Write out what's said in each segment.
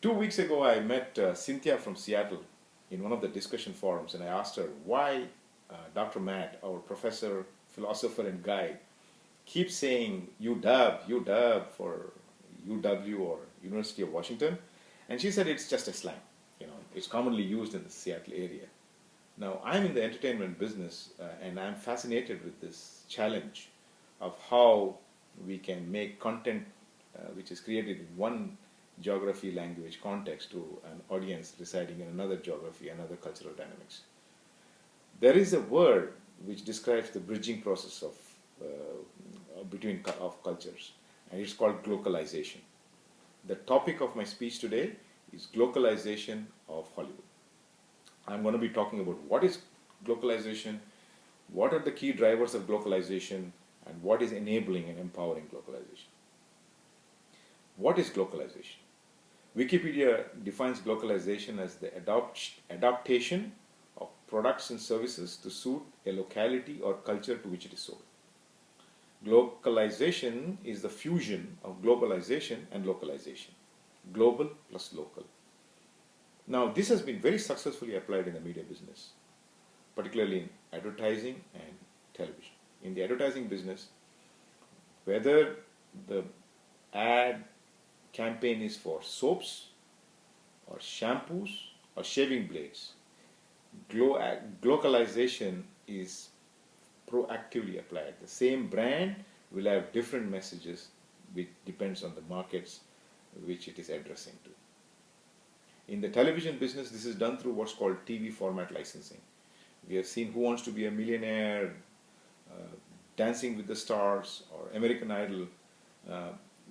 2 weeks ago, I met Cynthia from Seattle in one of the discussion forums, and I asked her why Dr. Matt, our professor, philosopher, and guide, keeps saying UW for UW or University of Washington, and she said it's just a slang. It's commonly used in the Seattle area. Now, I'm in the entertainment business, and I'm fascinated with this challenge of how we can make content which is created in one geography, language, context to an audience residing in another geography, another cultural dynamics. There is a word which describes the bridging process of cultures, and it's called glocalization. The topic of my speech today is glocalization of Hollywood. I'm going to be talking about what is glocalization, what are the key drivers of glocalization, and what is enabling and empowering glocalization. What is glocalization? Wikipedia defines glocalization as the adaptation of products and services to suit a locality or culture to which it is sold. Glocalization is the fusion of globalization and localization. Global plus local. Now, this has been very successfully applied in the media business, particularly in advertising and television. In the advertising business, whether the ad campaign is for soaps or shampoos or shaving blades, glocalization is proactively applied. The same brand will have different messages which depends on the markets which it is addressing to. In the television business, this is done through what's called TV format licensing. We have seen Who Wants to Be a Millionaire, Dancing with the Stars, or American Idol,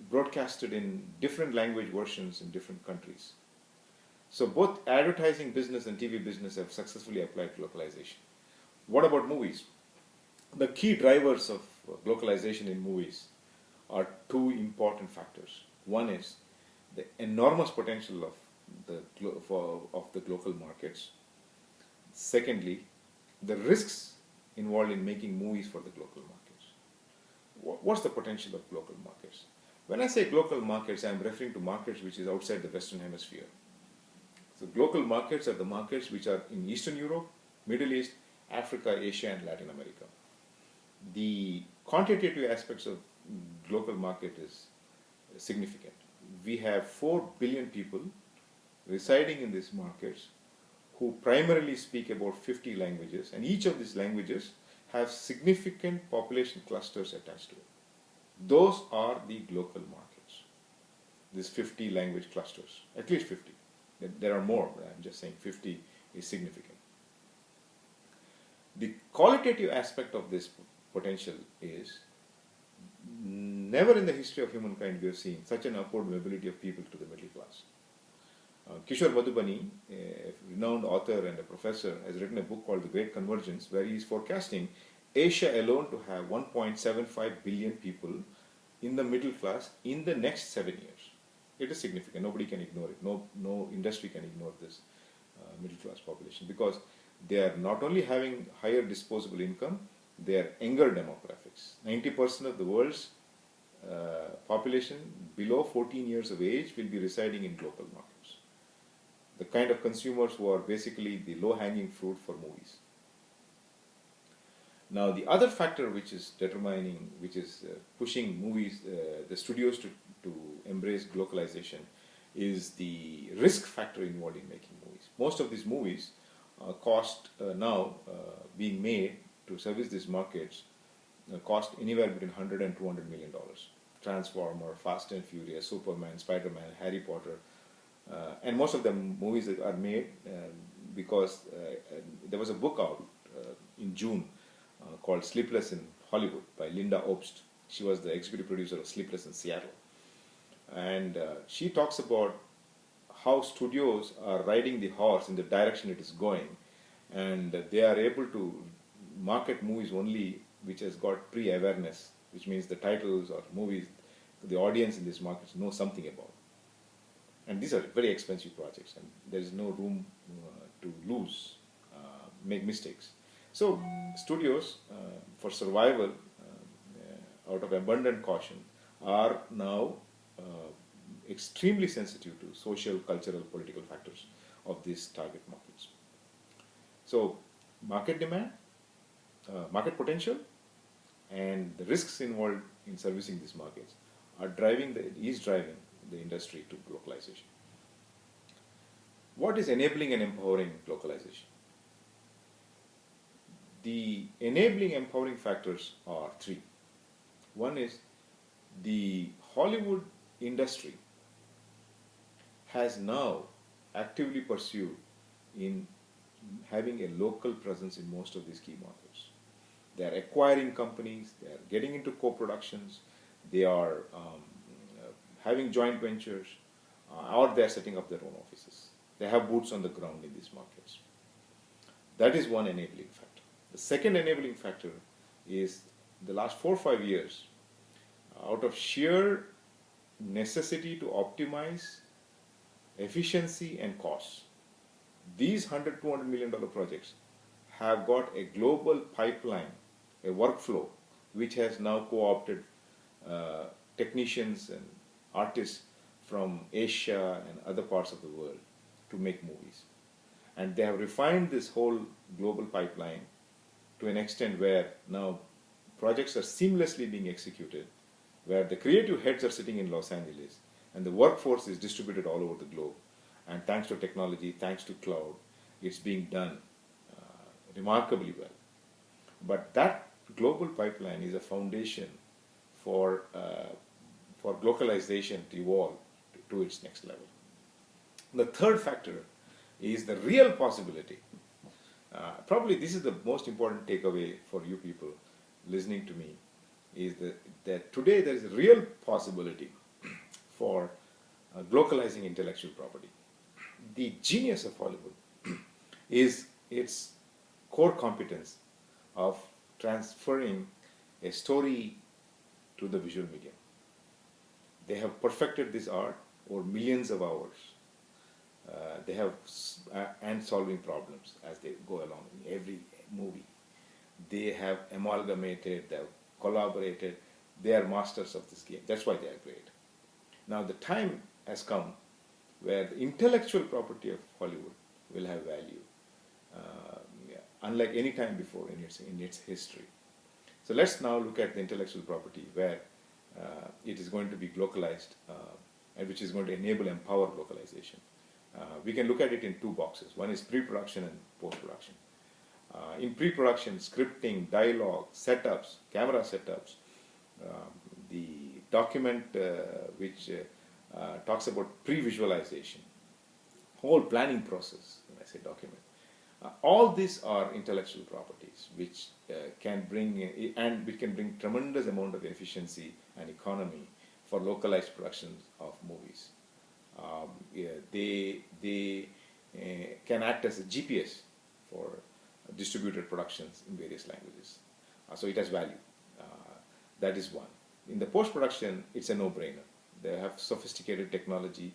broadcasted in different language versions in different countries. So both advertising business and TV business have successfully applied glocalization. What about movies? The key drivers of glocalization in movies are two important factors. One is the enormous potential of the local markets. Secondly, the risks involved in making movies for the local markets. What's the potential of local markets? When I say local markets, I am referring to markets which is outside the Western Hemisphere. So local markets are the markets which are in Eastern Europe, Middle East, Africa, Asia, and Latin America. The quantitative aspects of local market is significant. We have 4 billion people residing in these markets who primarily speak about 50 languages, and each of these languages have significant population clusters attached to it. Those are the local markets, these 50 language clusters, at least 50. There are more, but I'm just saying 50 is significant. The qualitative aspect of this potential is never in the history of humankind we have seen such an upward mobility of people to the middle class. Kishore Madhubani, a renowned author and a professor, has written a book called The Great Convergence, where he is forecasting Asia alone to have 1.75 billion people in the middle class in the next 7 years. It is significant. Nobody can ignore it. No industry can ignore this middle class population, because they are not only having higher disposable income, they are younger demographics. 90% of the world's population below 14 years of age will be residing in local markets. The kind of consumers who are basically the low-hanging fruit for movies. Now, the other factor which is pushing movies, the studios to embrace glocalization, is the risk factor involved in making movies. Most of these movies cost now being made to service these markets cost anywhere between $100 and $200 million. Transformer, Fast and Furious, Superman, Spider-Man, Harry Potter, and most of the movies that are made because there was a book out in June called Sleepless in Hollywood by Linda Obst. She was the executive producer of Sleepless in Seattle. And she talks about how studios are riding the horse in the direction it is going, and they are able to market movies only which has got pre-awareness, which means the titles or movies the audience in these markets know something about. And these are very expensive projects, and there is no room to make mistakes. So studios, for survival, out of abundant caution, are now extremely sensitive to social, cultural, political factors of these target markets. So, market demand, market potential, and the risks involved in servicing these markets is driving the industry to globalization. What is enabling and empowering globalization? The enabling empowering factors are three. One is the Hollywood industry has now actively pursued in having a local presence in most of these key markets. They are acquiring companies, they are getting into co-productions, they are having joint ventures, or they are setting up their own offices. They have boots on the ground in these markets. That is one enabling factor. The second enabling factor is the last 4 or 5 years, out of sheer necessity to optimize efficiency and costs, these $100, $200 million projects have got a global pipeline, a workflow, which has now co-opted technicians and artists from Asia and other parts of the world to make movies. And they have refined this whole global pipeline to an extent where now projects are seamlessly being executed, where the creative heads are sitting in Los Angeles and the workforce is distributed all over the globe. And thanks to technology, thanks to cloud, it's being done remarkably well. But that global pipeline is a foundation for glocalization to evolve to its next level. The third factor is the real possibility. Probably this is the most important takeaway for you people listening to me, is that today there is a real possibility for glocalizing intellectual property. The genius of Hollywood is its core competence of transferring a story to the visual medium. They have perfected this art over millions of hours. They have and solving problems as they go along in every movie. They have amalgamated, they have collaborated. They are masters of this game. That's why they are great. Now the time has come where the intellectual property of Hollywood will have value, unlike any time before in its history. So let's now look at the intellectual property where it is going to be glocalized and which is going to enable, empower glocalization. We can look at it in two boxes. One is pre-production and post-production. In pre-production, scripting, dialogue, setups, camera setups, the document which talks about pre-visualization, whole planning process, when I say document. All these are intellectual properties which can bring tremendous amount of efficiency and economy for localized productions of movies. They can act as a GPS for distributed productions in various languages. So it has value. That is one. In the post-production, it's a no-brainer. They have sophisticated technology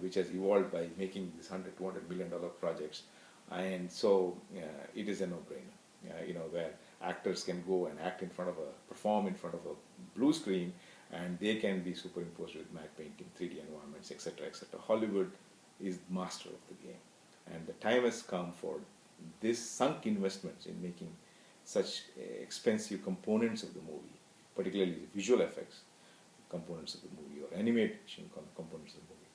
which has evolved by making these $100, $200 million projects, and so it is a no-brainer. Where actors can go and perform in front of a blue screen, and they can be superimposed with matte painting, 3D environments, etc., etc. Hollywood is master of the game, and the time has come for this sunk investments in making such expensive components of the movie, particularly the visual effects components of the movie or animation components of the movie,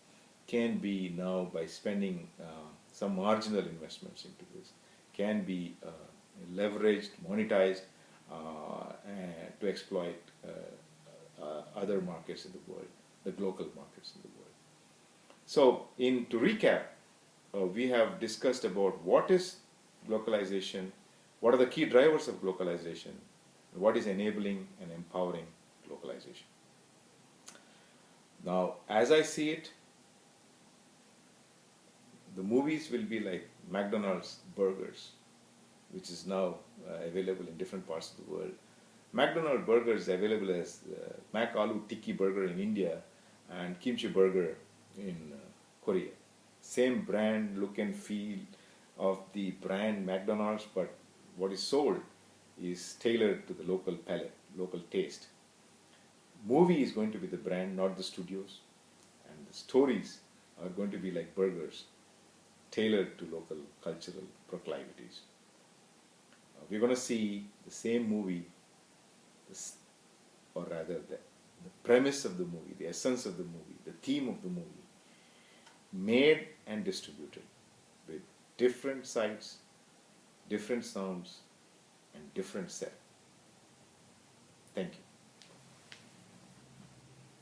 can be now, by spending some marginal investments into this, can be leveraged, monetized to exploit other markets in the world, the local markets in the world. So, to recap, we have discussed about what is glocalization, what are the key drivers of glocalization, what is enabling and empowering glocalization. Now, as I see it, the movies will be like McDonald's burgers, which is now available in different parts of the world. McDonald's burger is available as Mac Aloo Tikki burger in India and Kimchi burger in Korea. Same brand, look and feel of the brand McDonald's, but what is sold is tailored to the local palate, local taste. Movie is going to be the brand, not the studios. The stories are going to be like burgers, tailored to local cultural proclivities. We're going to see the same movie, this, or rather the premise of the movie, the essence of the movie, the theme of the movie, made and distributed with different sights, different sounds, and different set. Thank you.